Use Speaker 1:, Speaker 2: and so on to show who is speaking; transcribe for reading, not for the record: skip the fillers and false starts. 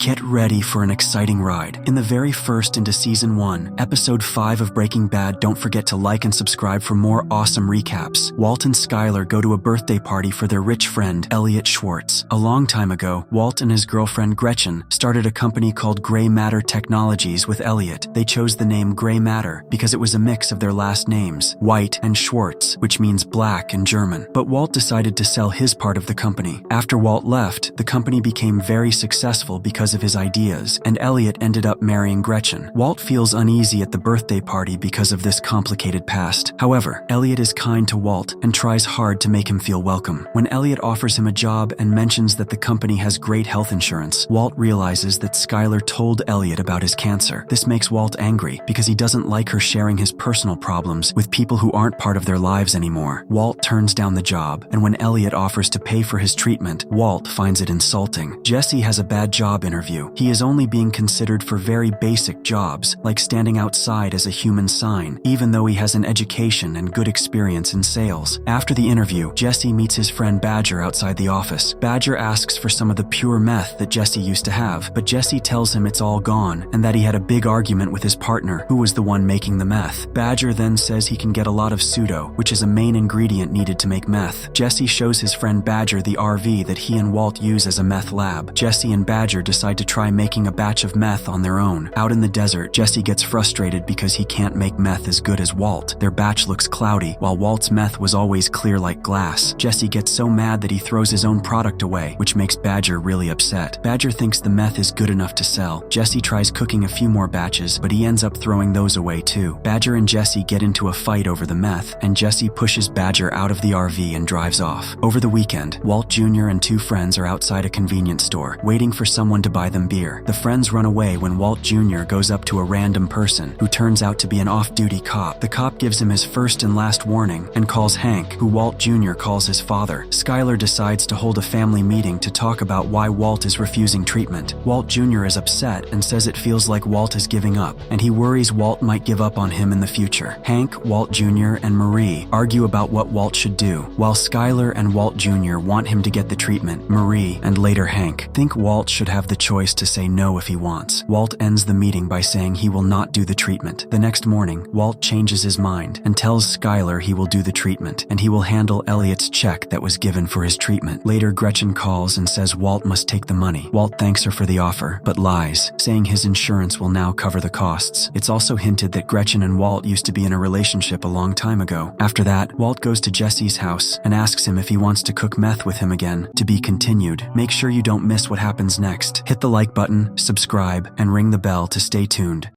Speaker 1: Get ready for an exciting ride. In the very first into Season 1, Episode 5 of Breaking Bad, don't forget to like and subscribe for more awesome recaps. Walt and Skyler go to a birthday party for their rich friend, Elliot Schwartz. A long time ago, Walt and his girlfriend Gretchen started a company called Gray Matter Technologies with Elliot. They chose the name Gray Matter because it was a mix of their last names, White and Schwartz, which means black in German. But Walt decided to sell his part of the company. After Walt left, the company became very successful because of his ideas, and Elliot ended up marrying Gretchen. Walt feels uneasy at the birthday party because of this complicated past. However, Elliot is kind to Walt and tries hard to make him feel welcome. When Elliot offers him a job and mentions that the company has great health insurance, Walt realizes that Skyler told Elliot about his cancer. This makes Walt angry because he doesn't like her sharing his personal problems with people who aren't part of their lives anymore. Walt turns down the job, and when Elliot offers to pay for his treatment, Walt finds it insulting. Jesse has a bad job interview. He is only being considered for very basic jobs, like standing outside as a human sign, even though he has an education and good experience in sales. After the interview, Jesse meets his friend Badger outside the office. Badger asks for some of the pure meth that Jesse used to have, but Jesse tells him it's all gone and that he had a big argument with his partner, who was the one making the meth. Badger then says he can get a lot of pseudo, which is a main ingredient needed to make meth. Jesse shows his friend Badger the RV that he and Walt use as a meth lab. Jesse and Badger decide to try making a batch of meth on their own. Out in the desert, Jesse gets frustrated because he can't make meth as good as Walt. Their batch looks cloudy, while Walt's meth was always clear like glass. Jesse gets so mad that he throws his own product away, which makes Badger really upset. Badger thinks the meth is good enough to sell. Jesse tries cooking a few more batches, but he ends up throwing those away too. Badger and Jesse get into a fight over the meth, and Jesse pushes Badger out of the RV and drives off. Over the weekend, Walt Jr. and two friends are outside a convenience store, waiting for someone to buy them beer. The friends run away when Walt Jr. goes up to a random person who turns out to be an off-duty cop. The cop gives him his first and last warning and calls Hank, who Walt Jr. calls his father. Skyler decides to hold a family meeting to talk about why Walt is refusing treatment. Walt Jr. is upset and says it feels like Walt is giving up, and he worries Walt might give up on him in the future. Hank, Walt Jr., and Marie argue about what Walt should do. While Skyler and Walt Jr. want him to get the treatment, Marie, and later Hank, think Walt should have the choice to say no if he wants. Walt ends the meeting by saying he will not do the treatment. The next morning, Walt changes his mind and tells Skyler he will do the treatment, and he will handle Elliot's check that was given for his treatment. Later, Gretchen calls and says Walt must take the money. Walt thanks her for the offer, but lies, saying his insurance will now cover the costs. It's also hinted that Gretchen and Walt used to be in a relationship a long time ago. After that, Walt goes to Jesse's house and asks him if he wants to cook meth with him again. To be continued. Make sure you don't miss what happens next. Hit the like button, subscribe, and ring the bell to stay tuned.